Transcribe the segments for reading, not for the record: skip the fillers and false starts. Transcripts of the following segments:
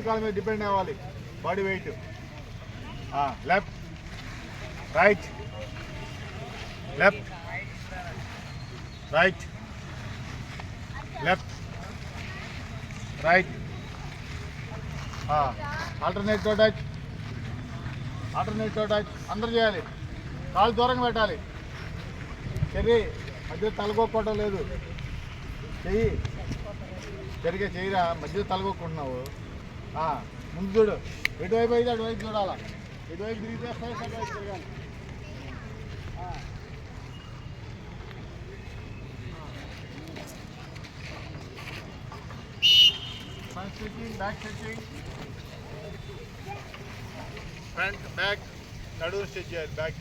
కాళ్ళ మీద డిపెండ్ అవ్వాలి body weight. Left right left right left right. Alternate toe touch అందరూ చేయాలి. కాళ్ళు దూరంగా పెట్టాలి. చెయ్యి మధ్య తలగొక్కడం లేదు. చెయ్యి సరిగ్గా చెయ్యిరా, మధ్య తలగొక్కుంటున్నావు. ముందు చూడు, ఎటువైపు అయితే అటువైపు చూడాలా. ఎటువైపు తిరిగితే అటువైపు తిరగాలి. Front stretching, back stretching, front back నడువు స్ట్రెచ్ చేయాలి. Back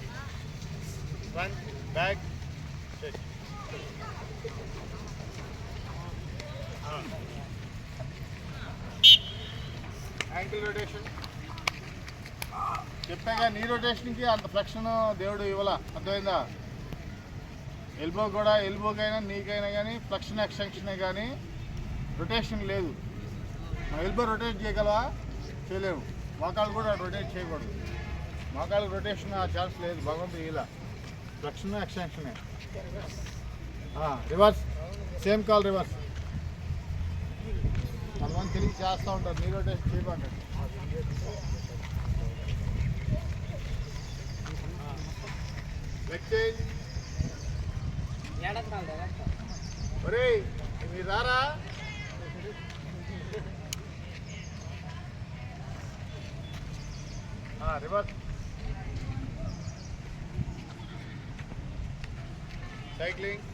front back stretch. Ankle rotation చెప్పాగా. నీ రొటేషన్కి అంత ఫ్లెక్షన్ దేవుడు ఇవ్వాల, అర్థమైందా? ఎల్బోకైనా నీకైనా కానీ ఫ్లెక్షన్ ఎక్స్టెన్షనే కానీ రొటేషన్ లేదు. మా ఎల్బో రొటేట్ చేయగలవా? చేయలేము. మోకాళ్ళు కూడా రొటేట్ చేయకూడదు. మోకాళ్ళకి రొటేషన్ ఆ ఛాన్స్ లేదు. భగవంతుడు ఇలా ఫ్లెక్షన్ ఎక్స్టెన్షనే. రివర్స్, సేమ్ కాల్ రివర్స్. కొంతమంది తెలిసి చేస్తూ ఉంటారు, నీ రొటేషన్ చేయమంటారు. Leg change. ఒరే మీరు రారా? Reverse cycling.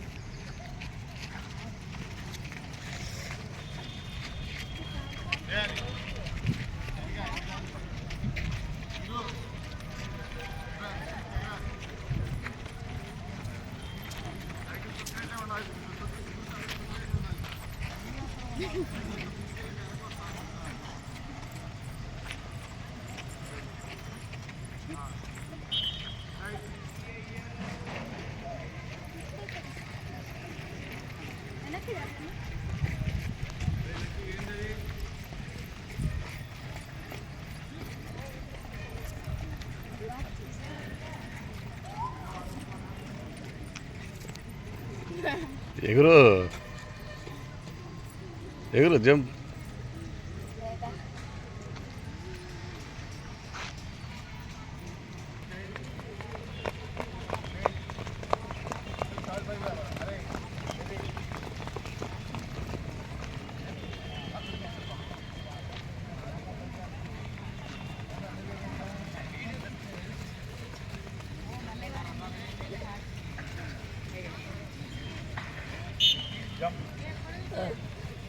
ఎగురు జంప్.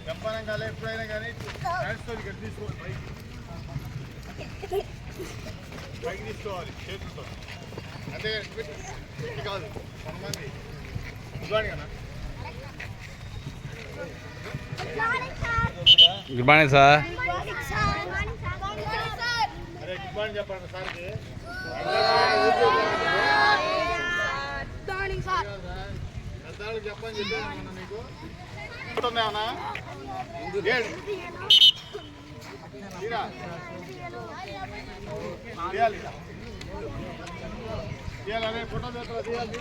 జంపనం కాలే ఎప్పుడైనా కానీ హ్యాండ్స్తో ఇక్కడ తీసుకోవాలి. పైకి తీసుకోవాలి చేతులతో, అంతే కాదు. కొంతమంది గుడ్ కదా. Good morning sir. అరే గుడ్ మార్నింగ్ చెప్పండి సార్కి. పెద్దవాళ్ళకి చెప్పని చెప్పాను నీకు. ఏమన్నా తీయాలి, తీయాలి. ఫోటో తీస్తా తీయాలి.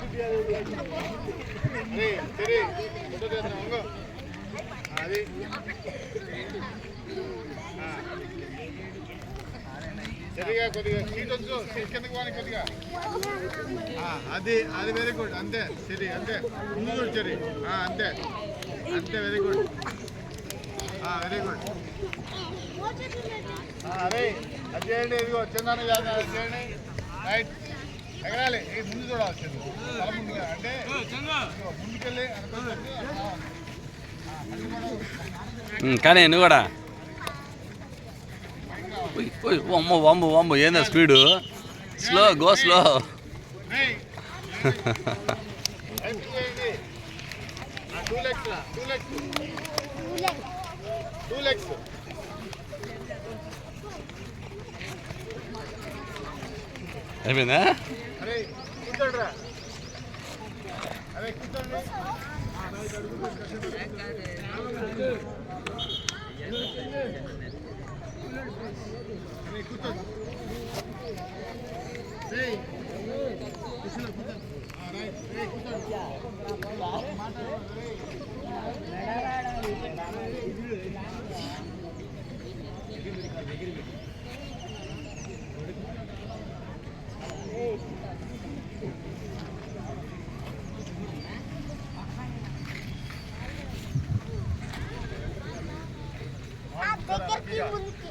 సరే ఫోటో తీస్తాం. అది సరిగా కొద్దిగా సీట్ వచ్చు, సీట్ కిందకి పోనీ కొద్దిగా. అది అది వెరీ గుడ్. అంతే సరి, అంతే ముందు చూడు సరి. అంతే అంతే వెరీ గుడ్, వెరీ గుడ్. అరే అది చేయండి. ఇదిగో చిన్న చేయండి. రైట్ ఎగరాలి. ముందు చూడాలి, తల ముందుగా. అంటే ముందుకెళ్ళి కానీ నువ్వు కూడా అమ్మో అమ్మో అమ్మో ఏందా స్పీడు. Slow go slow. అయిపోయిందా? అరే కూర్చోండిరా. అరే కూర్చోండి.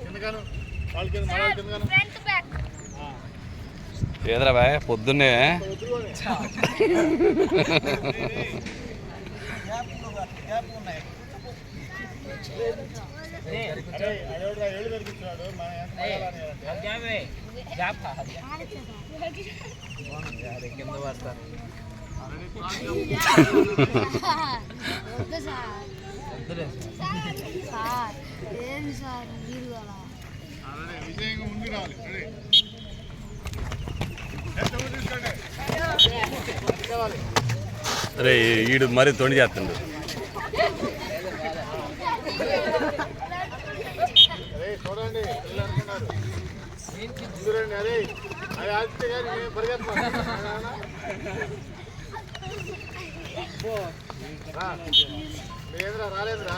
కిందగాను వాళ్ళ కింద మన వాళ్ళ కిందగాను ఏదరా బాయ్ పొద్దున్నే ఏళ్ళు కనిపించాడు మనం కింద పడతారు విజయంగా ముందు రావాలి రే ఈడు మరి తొండి చేస్తుండు అరే చూడండి పిల్లలు అనుకున్నారు చూడండి అరే అది ఆదిత్య గారు నేను పరిగెత్తాను మీరేంద్రా రాలేదురా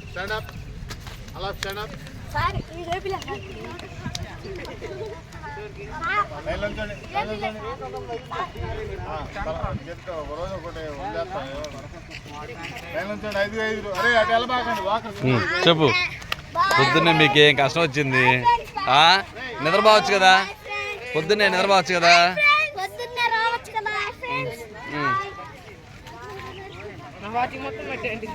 స్టాండప్ అలా స్టాండప్ రోజు ఒకటి వదిలేస్తాను ఐదు ఐదు అరే అటు వెళ్ళబాకండి వాకర్ చెప్పు పొద్దున్నే మీకు ఏం కష్టం వచ్చింది నిద్రపోవచ్చు కదా పొద్దున్నే నిద్రపోవచ్చు కదా వాటి మొత్తం పెట్టండి